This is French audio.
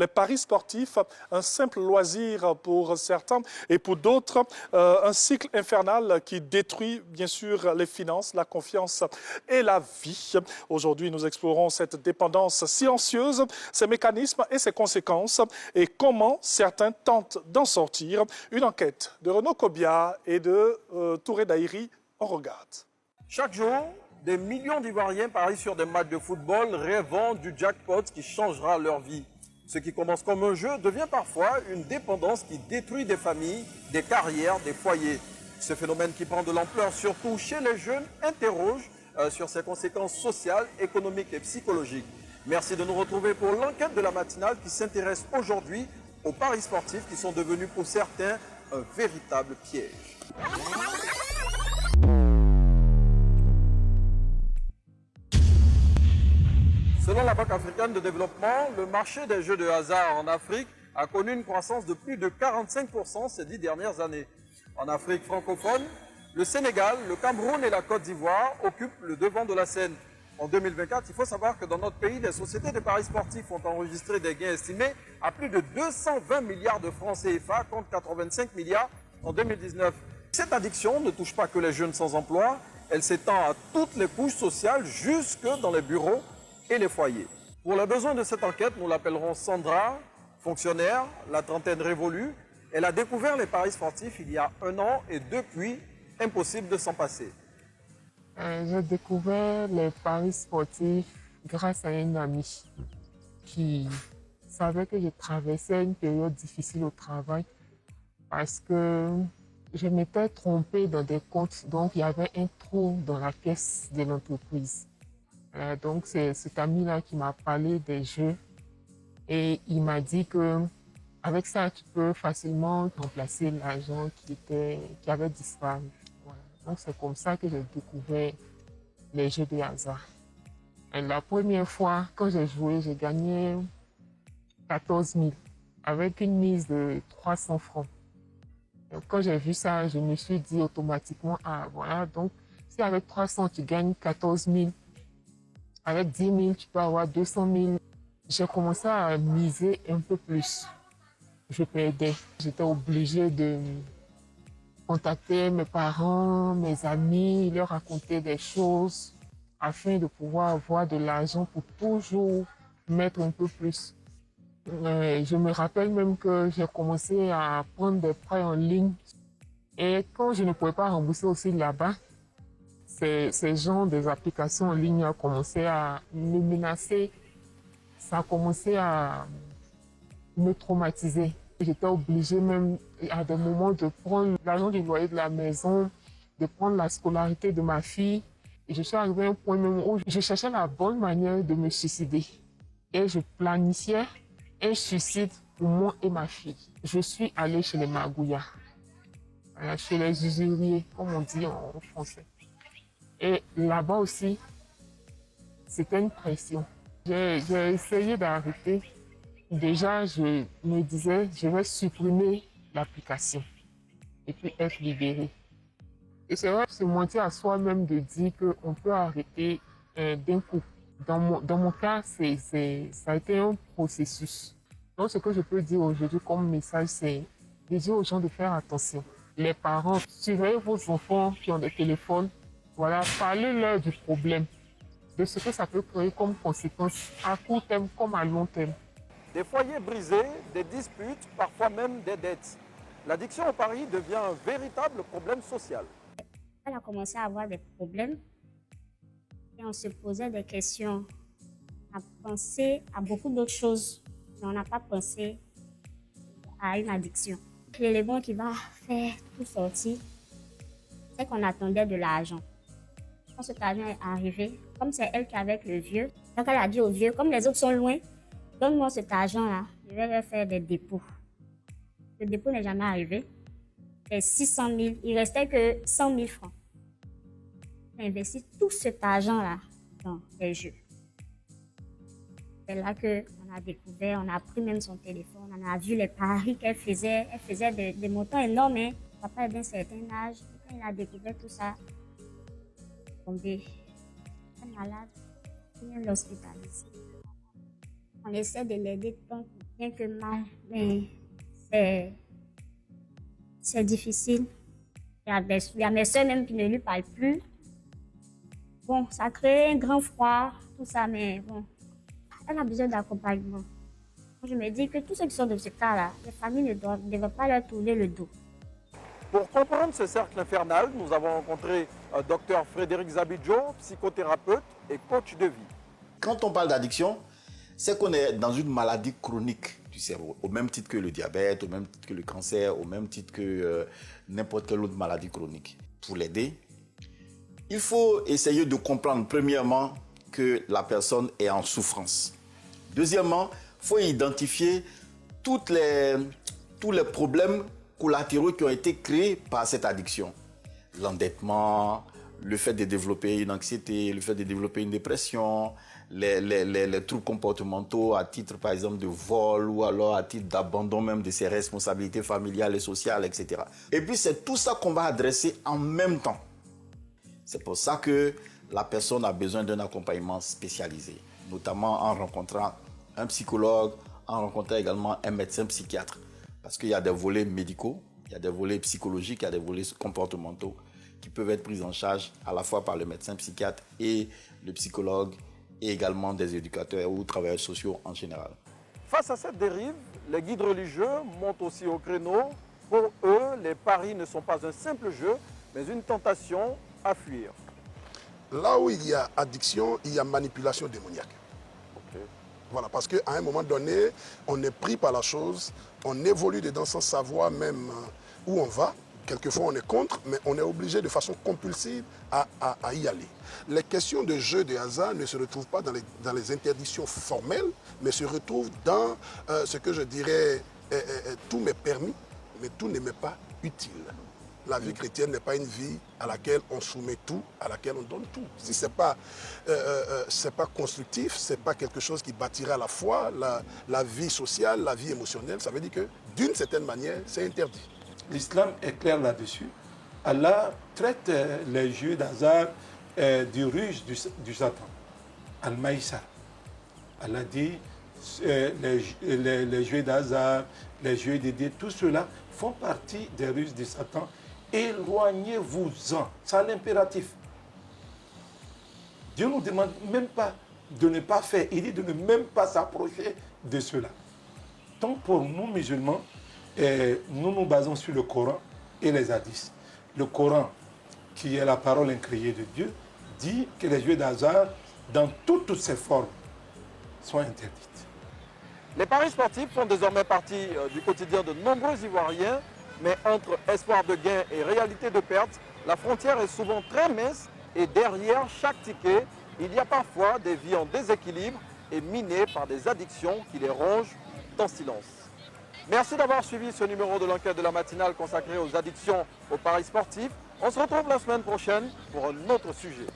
les paris sportifs, un simple loisir pour certains et pour d'autres, un cycle infernal qui détruit bien sûr les finances, la confiance et la vie. Aujourd'hui, nous explorons cette dépendance silencieuse, ses mécanismes et ses conséquences et comment certains tentent d'en sortir. Une enquête de Renaud Kobia et de Touré Daïri. On regarde. Chaque jour, des millions d'Ivoiriens parient sur des matchs de football rêvant du jackpot qui changera leur vie. Ce qui commence comme un jeu devient parfois une dépendance qui détruit des familles, des carrières, des foyers. Ce phénomène qui prend de l'ampleur surtout chez les jeunes interroge sur ses conséquences sociales, économiques et psychologiques. Merci de nous retrouver pour l'enquête de la matinale qui s'intéresse aujourd'hui aux paris sportifs qui sont devenus pour certains un véritable piège. Selon la Banque africaine de développement, le marché des jeux de hasard en Afrique a connu une croissance de plus de 45% ces 10 dernières années. En Afrique francophone, le Sénégal, le Cameroun et la Côte d'Ivoire occupent le devant de la scène. En 2024, il faut savoir que dans notre pays, les sociétés de paris sportifs ont enregistré des gains estimés à plus de 220 milliards de francs CFA contre 85 milliards en 2019. Cette addiction ne touche pas que les jeunes sans emploi, elle s'étend à toutes les couches sociales, jusque dans les bureaux et les foyers. Pour les besoins de cette enquête, nous l'appellerons Sandra, fonctionnaire, la trentaine révolue. Elle a découvert les paris sportifs il y a 1 an et depuis, impossible de s'en passer. J'ai découvert les paris sportifs grâce à un ami qui savait que je traversais une période difficile au travail parce que je m'étais trompée dans des comptes, donc il y avait un trou dans la caisse de l'entreprise. Donc c'est cet ami-là qui m'a parlé des jeux et il m'a dit que avec ça tu peux facilement remplacer l'argent qui avait disparu. Voilà. Donc c'est comme ça que j'ai découvert les jeux de hasard. Et la première fois quand j'ai joué, j'ai gagné 14 000 avec une mise de 300 francs. Donc, quand j'ai vu ça, je me suis dit automatiquement, ah voilà, donc si avec 300 tu gagnes 14 000, avec 10 000, tu peux avoir 200 000. J'ai commencé à miser un peu plus. Je perdais. J'étais obligée de contacter mes parents, mes amis, leur raconter des choses afin de pouvoir avoir de l'argent pour toujours mettre un peu plus. Je me rappelle même que j'ai commencé à prendre des prêts en ligne. Et quand je ne pouvais pas rembourser aussi là-bas, ces gens des applications en ligne ont commencé à me menacer. Ça a commencé à me traumatiser. J'étais obligée même à des moments de prendre l'argent du loyer de la maison, de prendre la scolarité de ma fille. Et je suis arrivée à un point même où je cherchais la bonne manière de me suicider. Et je planifiais un suicide pour moi et ma fille. Je suis allée chez les magouillas, chez les usuriers, comme on dit en français. Et là-bas aussi, c'était une pression. J'ai essayé d'arrêter. Déjà, je me disais, je vais supprimer l'application et puis être libérée. Et c'est vrai, se mentir à soi-même de dire qu'on peut arrêter d'un coup. Dans mon cas, ça a été un processus. Donc, ce que je peux dire aujourd'hui comme message, c'est de dire aux gens de faire attention. Les parents, surveillez vos enfants qui ont des téléphones. Voilà, parlez-leur du problème, de ce que ça peut créer comme conséquence à court terme comme à long terme. Des foyers brisés, des disputes, parfois même des dettes. L'addiction au pari devient un véritable problème social. Elle a commencé à avoir des problèmes et on se posait des questions, à penser à beaucoup d'autres choses, mais on n'a pas pensé à une addiction. L'élément qui va faire tout sortir, c'est qu'on attendait de l'argent. Quand cet argent est arrivé, comme c'est elle qui est avec le vieux, donc elle a dit au vieux, comme les autres sont loin, donne-moi cet argent-là, je vais leur faire des dépôts. Le dépôt n'est jamais arrivé. Et 600 000, il restait que 100 000 francs. J'ai investi tout cet argent-là dans les jeux. C'est là qu'on a découvert, on a pris même son téléphone, on a vu les paris qu'elle faisait. Elle faisait des montants énormes. Hein. Papa est d'un certain âge. Quand il a découvert tout ça, il est tombé. Il est malade. Il vient l'hospitaliser. On essaie de l'aider bien que mal, mais c'est difficile. Il y a mes soeurs même qui ne lui parlent plus. Bon, ça crée un grand froid, tout ça, mais bon, elle a besoin d'accompagnement. Je me dis que tous ceux qui sont dans ce cas-là, les familles ne devraient pas leur tourner le dos. Pour comprendre ce cercle infernal, nous avons rencontré Dr Frédéric Zabidjo, psychothérapeute et coach de vie. Quand on parle d'addiction, c'est qu'on est dans une maladie chronique du cerveau, au même titre que le diabète, au même titre que le cancer, au même titre que n'importe quelle autre maladie chronique. Pour l'aider, il faut essayer de comprendre, premièrement, que la personne est en souffrance. Deuxièmement, il faut identifier tous les problèmes collatéraux qui ont été créés par cette addiction. L'endettement, le fait de développer une anxiété, le fait de développer une dépression, les troubles comportementaux à titre, par exemple, de vol ou alors à titre d'abandon même de ses responsabilités familiales et sociales, etc. Et puis, c'est tout ça qu'on va adresser en même temps. C'est pour ça que la personne a besoin d'un accompagnement spécialisé, notamment en rencontrant un psychologue, en rencontrant également un médecin psychiatre. Parce qu'il y a des volets médicaux, il y a des volets psychologiques, il y a des volets comportementaux qui peuvent être pris en charge à la fois par le médecin psychiatre et le psychologue et également des éducateurs ou travailleurs sociaux en général. Face à cette dérive, les guides religieux montent aussi au créneau. Pour eux, les paris ne sont pas un simple jeu, mais une tentation à fuir. Là où il y a addiction, il y a manipulation démoniaque. Okay. Voilà, parce qu'à un moment donné, on est pris par la chose, on évolue dedans sans savoir même où on va. Quelquefois, on est contre, mais on est obligé de façon compulsive à y aller. Les questions de jeu de hasard ne se retrouvent pas dans les interdictions formelles, mais se retrouvent dans ce que je dirais, tout m'est permis, mais tout ne m'est pas utile. La vie chrétienne n'est pas une vie à laquelle on soumet tout, à laquelle on donne tout. Si ce n'est pas constructif, ce n'est pas quelque chose qui bâtira la foi, la vie sociale, la vie émotionnelle, ça veut dire que d'une certaine manière, c'est interdit. L'islam est clair là-dessus. Allah traite les jeux d'hasard du ruse du Satan, Al-Maïsar. Allah dit les jeux d'hasard, les jeux de dés, tout cela font partie des ruses du Satan. Éloignez-vous-en. C'est l'impératif. Dieu ne nous demande même pas de ne pas faire. Il dit de ne même pas s'approcher de cela. Donc pour nous musulmans, nous nous basons sur le Coran et les hadiths. Le Coran, qui est la parole incréée de Dieu, dit que les jeux d'hasard, dans toutes ses formes, sont interdites. Les paris sportifs font désormais partie du quotidien de nombreux Ivoiriens, mais entre espoir de gain et réalité de perte, la frontière est souvent très mince et derrière chaque ticket, il y a parfois des vies en déséquilibre et minées par des addictions qui les rongent en silence. Merci d'avoir suivi ce numéro de l'enquête de la matinale consacrée aux addictions aux paris sportifs. On se retrouve la semaine prochaine pour un autre sujet.